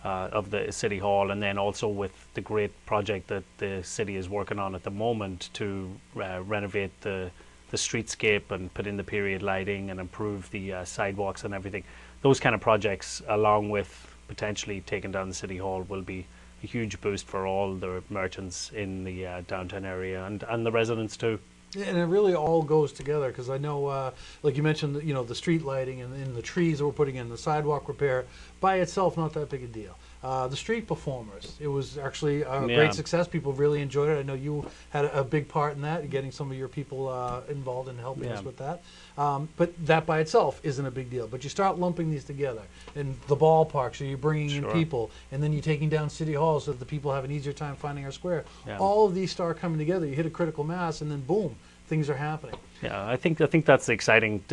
of the City Hall, and then also with the great project that the city is working on at the moment to renovate the streetscape and put in the period lighting and improve the sidewalks and everything. Those kind of projects, along with potentially taking down the City Hall, will be a huge boost for all the merchants in the downtown area and the residents too. Yeah, and it really all goes together, because I know, like you mentioned, the street lighting and the trees that we're putting in, the sidewalk repair, by itself not that big a deal. The street performers, it was actually a great success. People really enjoyed it. I know you had a big part in that, getting some of your people involved in helping us with that. But that by itself isn't a big deal. But you start lumping these together, and the ballpark, so you're bringing in people, and then you're taking down City Hall so that the people have an easier time finding our square. Yeah. All of these start coming together. You hit a critical mass, and then boom, things are happening. Yeah, I think that's the exciting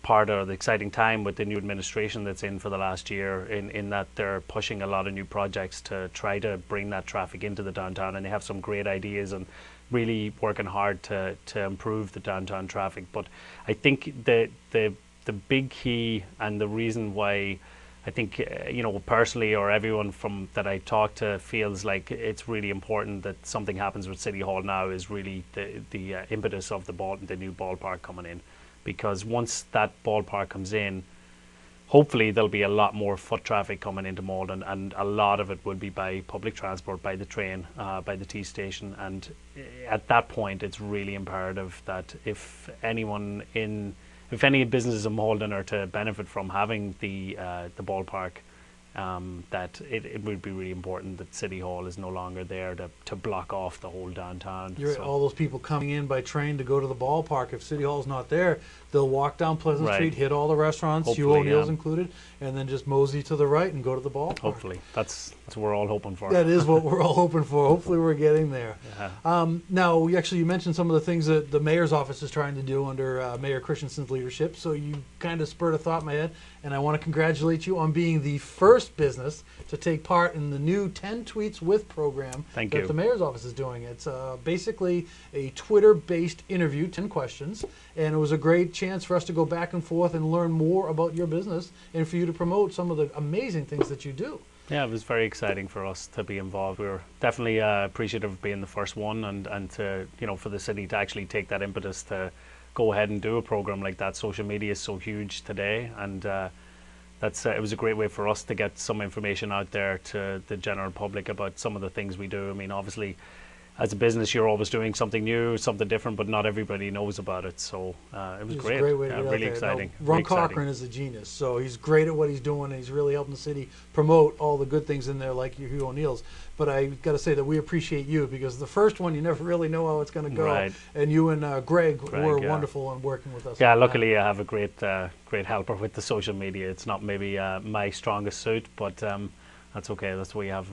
part, or the exciting time with the new administration that's in for the last year, in that they're pushing a lot of new projects to try to bring that traffic into the downtown, and they have some great ideas and really working hard to improve the downtown traffic. But I think the big key, and the reason why I think personally, or everyone from that I talk to, feels like it's really important that something happens with City Hall now, is really the impetus of the new ballpark coming in. Because once that ballpark comes in, hopefully there'll be a lot more foot traffic coming into Malden, and a lot of it would be by public transport, by the train, by the T station. And at that point, it's really imperative that if any businesses in Malden are to benefit from having the ballpark, that it would be really important that City Hall is no longer there to block off the whole downtown. You're all those people coming in by train to go to the ballpark. If City Hall's not there, they'll walk down Pleasant Right. Street, hit all the restaurants, Hugh Hopefully, O'Neill's yeah. included, and then just mosey to the right and go to the ballpark. Hopefully. That's what we're all hoping for. That is what we're all hoping for. Hopefully we're getting there. Yeah. Now, you mentioned some of the things that the mayor's office is trying to do under Mayor Christensen's leadership, so you kind of spurred a thought in my head, and I want to congratulate you on being the first business to take part in the new 10 Tweets With program Thank that you. the mayor's office is doing. It's basically a Twitter-based interview, 10 questions, and it was a great chance for us to go back and forth and learn more about your business and for you to promote some of the amazing things that you do. Yeah, it was very exciting for us to be involved. We were definitely appreciative of being the first one, and to, for the city to actually take that impetus to go ahead and do a program like that. Social media is so huge today, and it was a great way for us to get some information out there to the general public about some of the things we do. I mean, obviously, as a business, you're always doing something new, something different, but not everybody knows about it. So it was It's great. a great way to Yeah, get out really there. exciting. Now, Ron Really exciting. Cochran is a genius, so he's great at what he's doing, and he's really helping the city promote all the good things in there, like your Hugh O'Neill's. But I got to say that we appreciate you, because the first one, you never really know how it's going to go. Right. And you and Greg were yeah. wonderful in working with us. Yeah, on that. luckily I have a great helper with the social media. It's not maybe my strongest suit, but that's okay. That's what you have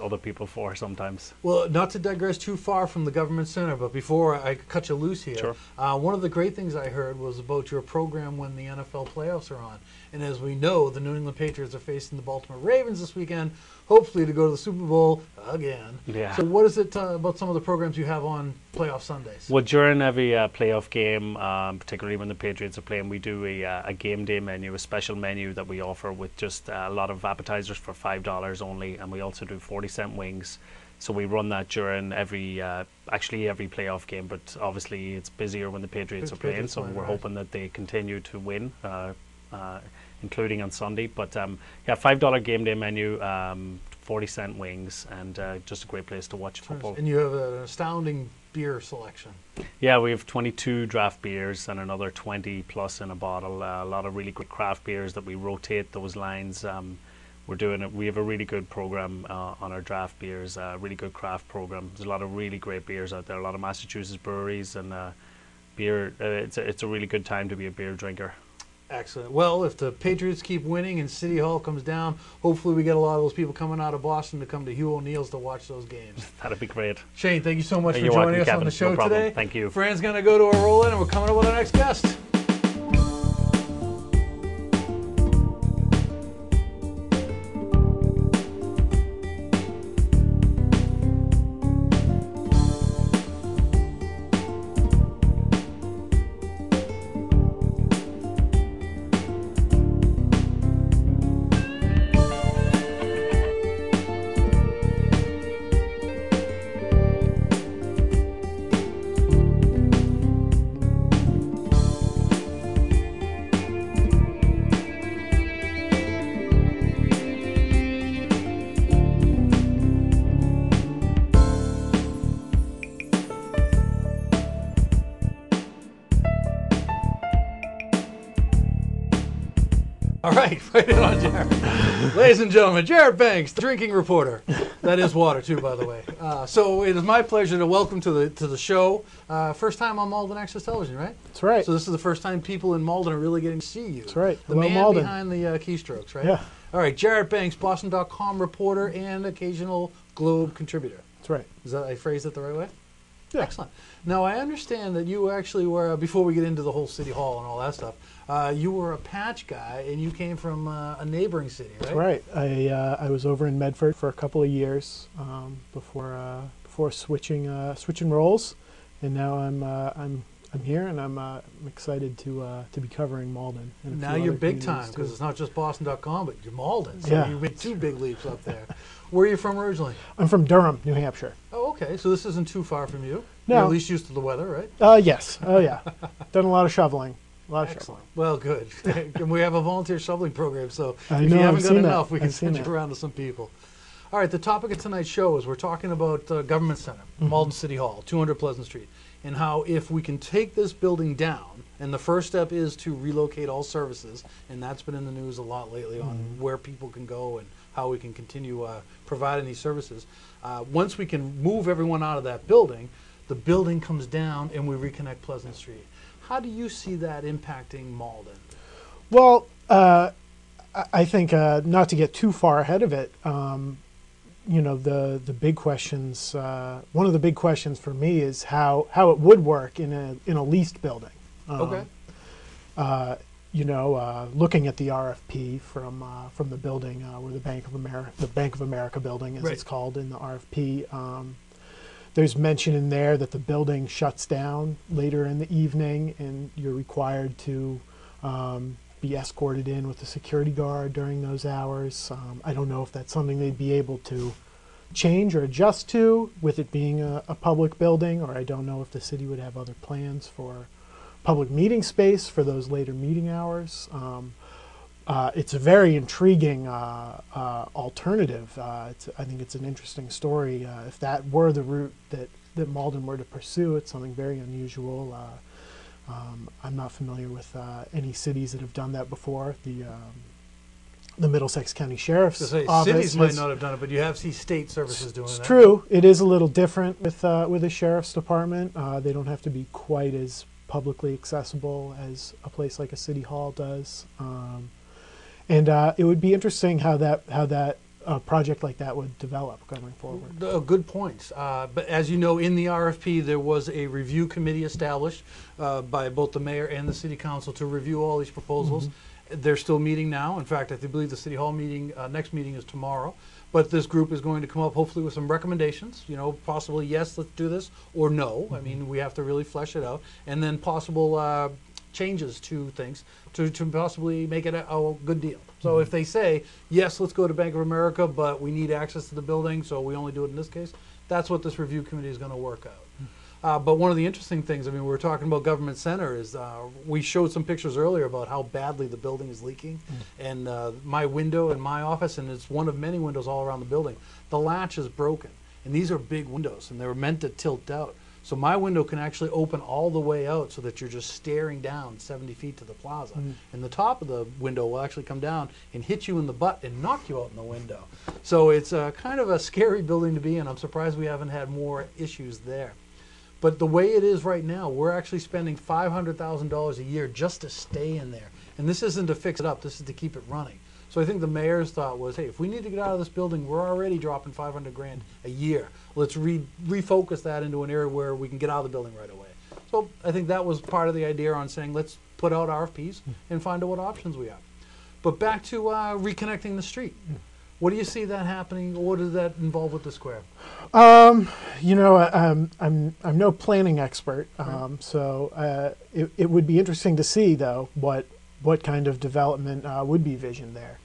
other people for sometimes. Well, not to digress too far from the Government Center, but before I cut you loose here, Sure. One of the great things I heard was about your program when the NFL playoffs are on. And as we know, the New England Patriots are facing the Baltimore Ravens this weekend, hopefully to go to the Super Bowl again. Yeah. So what is it about some of the programs you have on playoff Sundays? Well, during every playoff game, particularly when the Patriots are playing, we do a game day menu, a special menu that we offer with just a lot of appetizers for $5 only, and we also do 40-cent wings. So we run that during every playoff game, but obviously it's busier when the Patriots are playing, Patriots so win, we're right. hoping that they continue to win, including on Sunday. But yeah, $5 game day menu, 40-cent wings, and just a great place to watch football. And you have an astounding beer selection. Yeah, we have 22 draft beers and another 20 plus in a bottle. A lot of really good craft beers that we rotate those lines. We have a really good program on our draft beers, really good craft program. There's a lot of really great beers out there, a lot of Massachusetts breweries, and beer. It's a really good time to be a beer drinker. Excellent. Well, if the Patriots keep winning and City Hall comes down, hopefully we get a lot of those people coming out of Boston to come to Hugh O'Neill's to watch those games. That'd be great. Shane, thank you so much for You're joining welcome, us on Kevin. the show No problem. today. Thank you. Fran's going to go to a roll-in, and we're coming up with our next guest. All right, right in on Jared. Ladies and gentlemen, Jared Banks, the drinking reporter. That is water too, by the way. So it is my pleasure to welcome to the show. First time on Malden Access Television, right? That's right. So this is the first time people in Malden are really getting to see you. That's right. The Hello, man Malden. behind the keystrokes, right? Yeah. All right, Jared Banks, Boston.com reporter and occasional Globe contributor. That's right. Is that I phrased it the right way? Yeah. Excellent. Now, I understand that you actually were, before we get into the whole City Hall and all that stuff, you were a patch guy, and you came from a neighboring city, right? That's right. I was over in Medford for a couple of years before switching roles, and now I'm here, and I'm excited to be covering Malden. And a Now few you're other big time, communities, because too. it's not just Boston.com, but you're Malden. So Yeah. you made two big leaps up there. Where are you from originally? I'm from Durham, New Hampshire. Oh, okay. So this isn't too far from you. No. You're at least used to the weather, right? Yes. Oh, yeah. Done a lot of shoveling. Excellent. Well, good. And we have a volunteer shoveling program, so I if know, you haven't I've got seen enough, that. we can I've seen send you that. around to some people. All right, the topic of tonight's show is we're talking about Government Center, Malden City Hall, 200 Pleasant Street. and how if we can take this building down, and the first step is to relocate all services, and that's been in the news a lot lately on where people can go and how we can continue providing these services. Once we can move everyone out of that building, the building comes down and we reconnect Pleasant Street. How do you see that impacting Malden? Well, I think not to get too far ahead of it, you know, the big questions. One of the big questions for me is how it would work in a leased building. Okay. You know, looking at the RFP from the building where the Bank of America building, as it's called in the RFP. There's mention in there that the building shuts down later in the evening, and you're required to be escorted in with a security guard during those hours. I don't know if that's something they'd be able to change or adjust to with it being a public building, or I don't know if the city would have other plans for public meeting space for those later meeting hours. It's a very intriguing alternative. I think it's an interesting story. If that were the route that Malden were to pursue, it's something very unusual. I'm not familiar with any cities that have done that before. The Middlesex County Sheriff's Office. Cities might not have done it, but you have seen state services doing that. It's true. It is a little different with the Sheriff's Department. They don't have to be quite as publicly accessible as a place like a city hall does. And it would be interesting how that project like that would develop going forward. Good points. But as you know, in the RFP, there was a review committee established by both the mayor and the city council to review all these proposals. They're still meeting now. In fact, I believe the city hall meeting, next meeting is tomorrow. But this group is going to come up hopefully with some recommendations, you know, possibly yes, let's do this, or no. I mean, we have to really flesh it out. And then possible changes to things to possibly make it a good deal. So if they say, yes, let's go to Bank of America, but we need access to the building, so we only do it in this case, that's what this review committee is going to work out. But one of the interesting things, I mean, we were talking about Government Center, is we showed some pictures earlier about how badly the building is leaking. And my window in my office, and it's one of many windows all around the building, the latch is broken. And these are big windows, and they were meant to tilt out. So my window can actually open all the way out so that you're just staring down 70 feet to the plaza. And the top of the window will actually come down and hit you in the butt and knock you out in the window. So it's kind of a scary building to be in. I'm surprised we haven't had more issues there. But the way it is right now, we're actually spending $500,000 a year just to stay in there. And this isn't to fix it up, this is to keep it running. So I think the mayor's thought was, hey, if we need to get out of this building, we're already dropping $500,000 a year. Let's refocus that into an area where we can get out of the building right away. So I think that was part of the idea on saying, let's put out RFPs and find out what options we have. But back to reconnecting the street. What do you see that happening? What does that involve with the square? You know, I'm no planning expert, so it would be interesting to see, though, what kind of development would be visioned there.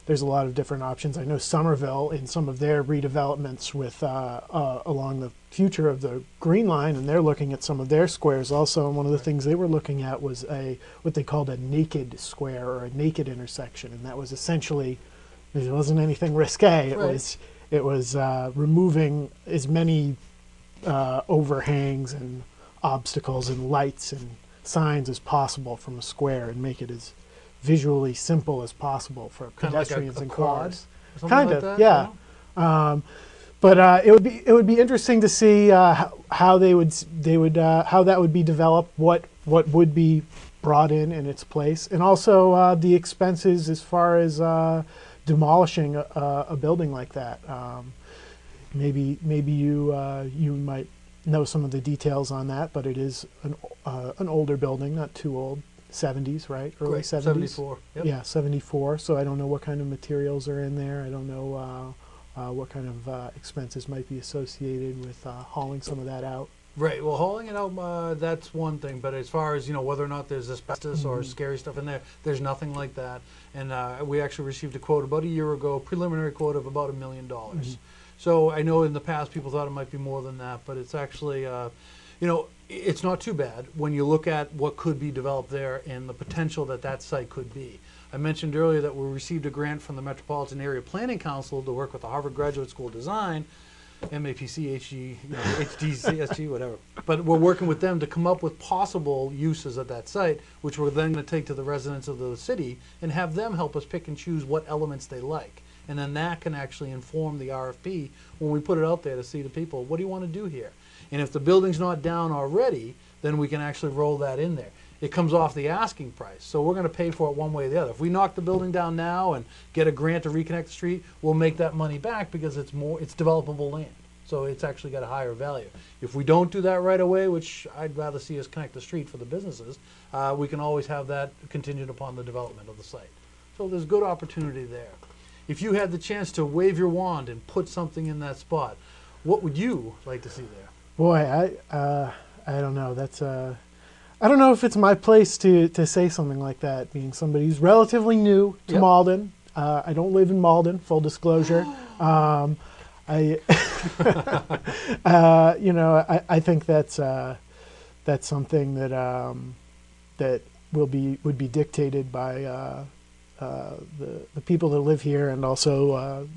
There's a lot of different options. I know Somerville in some of their redevelopments with along the future of the Green Line, and they're looking at some of their squares also. And one of the things they were looking at was what they called a naked square or a naked intersection, and that was essentially, it wasn't anything risque. It was removing as many overhangs and obstacles and lights and signs as possible from a square and make it as visually simple as possible for pedestrians and cars. Kind of, yeah. But it would be interesting to see how how that would be developed, what would be brought in its place, and also the expenses as far as demolishing a building like that. Maybe you might know some of the details on that, but it is an older building, not too old. 70s, right? Early 70s. 74. Yep. Yeah, 74. So I don't know what kind of materials are in there. I don't know what kind of expenses might be associated with hauling some of that out. Right. Well, hauling it out, that's one thing. But as far as, whether or not there's asbestos or scary stuff in there, there's nothing like that. And we actually received a quote about a year ago, preliminary quote of about $1 million. So I know in the past people thought it might be more than that, but it's actually, it's not too bad when you look at what could be developed there and the potential that site could be. I mentioned earlier that we received a grant from the Metropolitan Area Planning Council to work with the Harvard Graduate School of Design MAPC, HG, HDCSG, whatever. But we're working with them to come up with possible uses at that site, which we're then going to take to the residents of the city and have them help us pick and choose what elements they like. And then that can actually inform the RFP when we put it out there to see the people, what do you want to do here? And if the building's not down already, then we can actually roll that in there. It comes off the asking price, so we're going to pay for it one way or the other. If we knock the building down now and get a grant to reconnect the street, we'll make that money back because it's developable land. So it's actually got a higher value. If we don't do that right away, which I'd rather see us connect the street for the businesses, we can always have that contingent upon the development of the site. So there's good opportunity there. If you had the chance to wave your wand and put something in that spot, what would you like to see there? Boy, I don't know. That's I don't know if it's my place to say something like that, being somebody who's relatively new to Malden. I don't live in Malden, full disclosure. I think that's something that that would be dictated by the people that live here, and also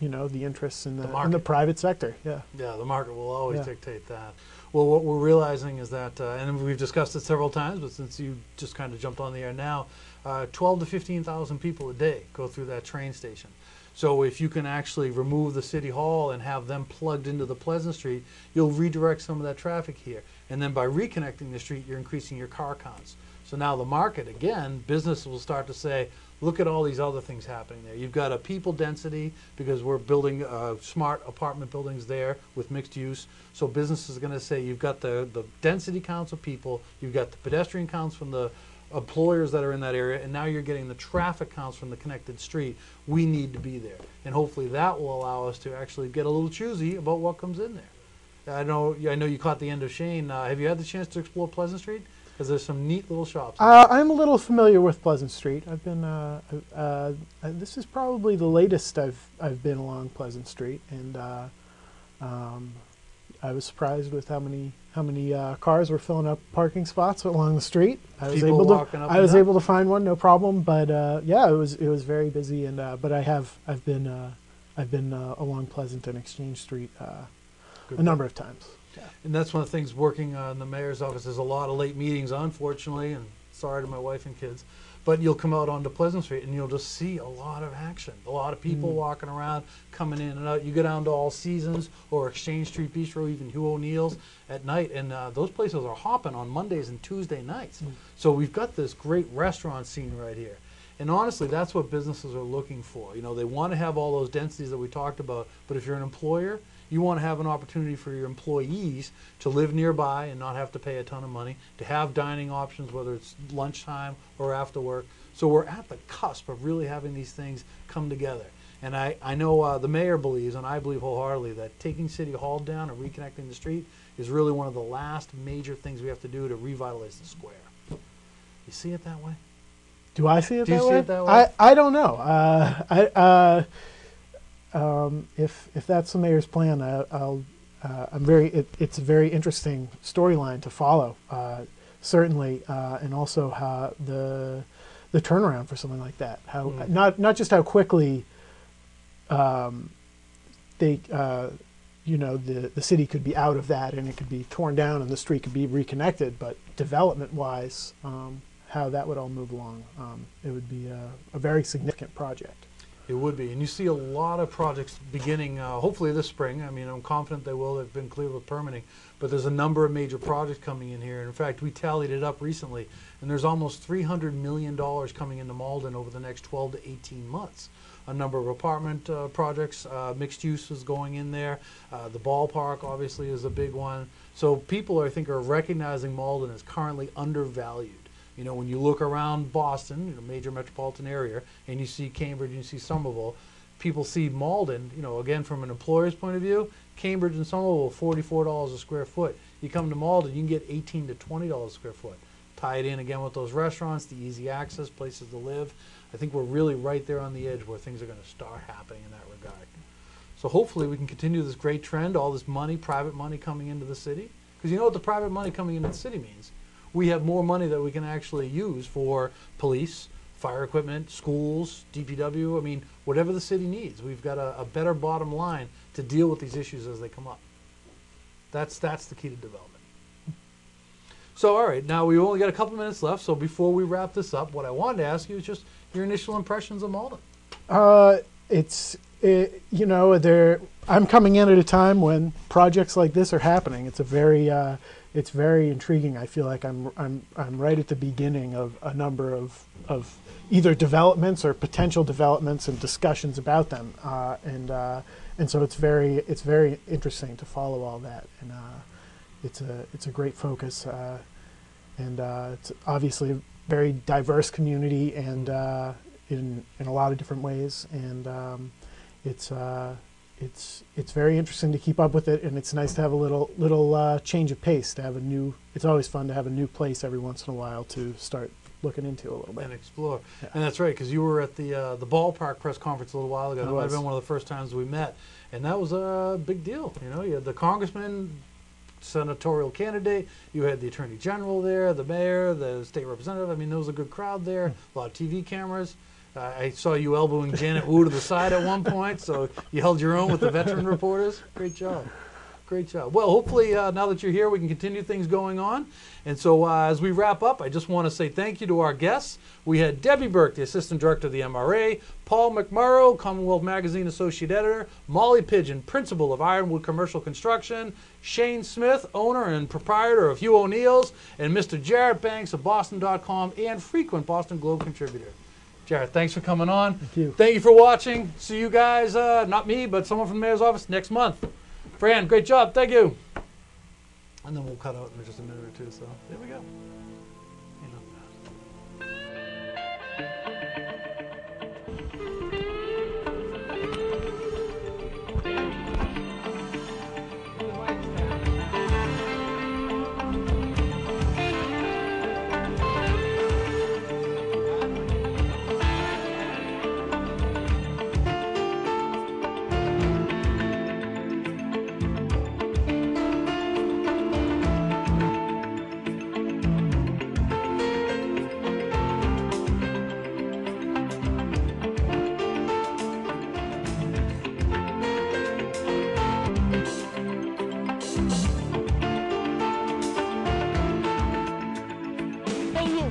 the interests in the private sector. Yeah. Yeah, the market will always dictate that. Well, what we're realizing is that, and we've discussed it several times, but since you just kind of jumped on the air now, 12 to 15,000 people a day go through that train station. So if you can actually remove the city hall and have them plugged into the Pleasant Street, you'll redirect some of that traffic here. And then by reconnecting the street, you're increasing your car counts. So now the market, again, business will start to say, look at all these other things happening there. You've got a people density because we're building smart apartment buildings there with mixed use. So business is going to say you've got the density counts of people, you've got the pedestrian counts from the employers that are in that area, and now you're getting the traffic counts from the connected street. We need to be there. And hopefully that will allow us to actually get a little choosy about what comes in there. I know you caught the end of Shane. Have you had the chance to explore Pleasant Street? Because there's some neat little shops. I'm a little familiar with Pleasant Street. I've been. This is probably the latest I've been along Pleasant Street, and I was surprised with how many cars were filling up parking spots along the street. I was able to find one, no problem. But yeah, it was very busy, and but I've been along Pleasant and Exchange Street a number of times. Yeah. And that's one of the things working in the mayor's office. There's a lot of late meetings, unfortunately, and sorry to my wife and kids. But you'll come out onto Pleasant Street and you'll just see a lot of action, a lot of people walking around, coming in and out. You go down to All Seasons or Exchange Street Bistro, even Hugh O'Neill's at night, and those places are hopping on Mondays and Tuesday nights. So we've got this great restaurant scene right here. And honestly, that's what businesses are looking for. You know, they want to have all those densities that we talked about, but if you're an employer, you want to have an opportunity for your employees to live nearby and not have to pay a ton of money, to have dining options, whether it's lunchtime or after work. So we're at the cusp of really having these things come together. And I know the mayor believes, and I believe wholeheartedly, that taking City Hall down and reconnecting the street is really one of the last major things we have to do to revitalize the square. You see it that way? Do I see it that way? Do you see it that way? I don't know. If that's the mayor's plan, it's a very interesting storyline to follow, certainly, and also how the turnaround for something like that. How not just how quickly the city could be out of that and it could be torn down and the street could be reconnected, but development-wise, how that would all move along. It would be a very significant project. It would be, and you see a lot of projects beginning, hopefully this spring. I mean, I'm confident they will. They've been cleared with permitting, but there's a number of major projects coming in here. And in fact, we tallied it up recently, and there's almost $300 million coming into Malden over the next 12 to 18 months. A number of apartment projects, mixed use is going in there. The ballpark, obviously, is a big one. So people, I think, are recognizing Malden as currently undervalued. You know, when you look around Boston, major metropolitan area, and you see Cambridge and you see Somerville, people see Malden, again, from an employer's point of view, Cambridge and Somerville, $44 a square foot. You come to Malden, you can get $18 to $20 a square foot. Tie it in again with those restaurants, the easy access, places to live. I think we're really right there on the edge where things are going to start happening in that regard. So hopefully we can continue this great trend, all this money, private money coming into the city. Because you know what the private money coming into the city means? We have more money that we can actually use for police, fire equipment, schools, DPW, I mean, whatever the city needs. We've got a better bottom line to deal with these issues as they come up. That's the key to development. So, all right, now we've only got a couple minutes left, so before we wrap this up, what I wanted to ask you is just your initial impressions of Malden. You know, I'm coming in at a time when projects like this are happening. It's very intriguing. I feel like I'm right at the beginning of a number of either developments or potential developments and discussions about them, and so it's very interesting to follow all that, and it's a great focus, and it's obviously a very diverse community, and in a lot of different ways, and it's very interesting to keep up with it, and it's nice to have a little change of pace, to have a new. It's always fun to have a new place every once in a while to start looking into a little bit and explore. Yeah. And that's right, because you were at the ballpark press conference a little while ago. That might have was. been one of the first times we met, and that was a big deal. You know, you had the congressman, senatorial candidate, you had the attorney general there, the mayor, the state representative. I mean, there was a good crowd there, a lot of TV cameras. I saw you elbowing Janet Wu to the side at one point, so you held your own with the veteran reporters. Great job. Great job. Well, hopefully now that you're here, we can continue things going on. And so as we wrap up, I just want to say thank you to our guests. We had Debbie Burke, the Assistant Director of the MRA, Paul McMurrow, Commonwealth Magazine Associate Editor, Molly Pigeon, Principal of Ironwood Commercial Construction, Shane Smith, owner and proprietor of Hugh O'Neill's, and Mr. Jarrett Banks of Boston.com and frequent Boston Globe contributor. Jarrett, thanks for coming on. Thank you. Thank you for watching. See you guys, not me, but someone from the mayor's office next month. Fran, great job. Thank you. And then we'll cut out in just a minute or two. So there we go.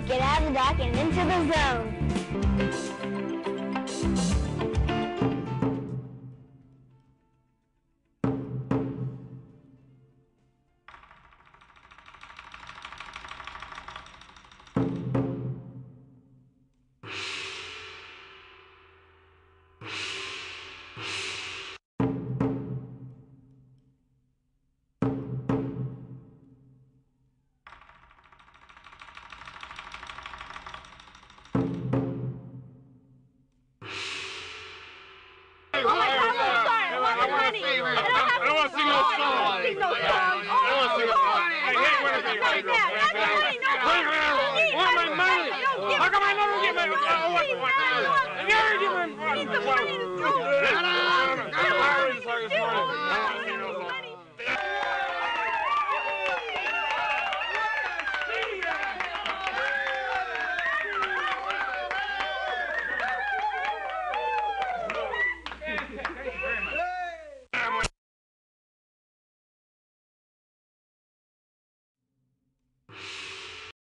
Get out of the dock and into the zone. How come I never get my money?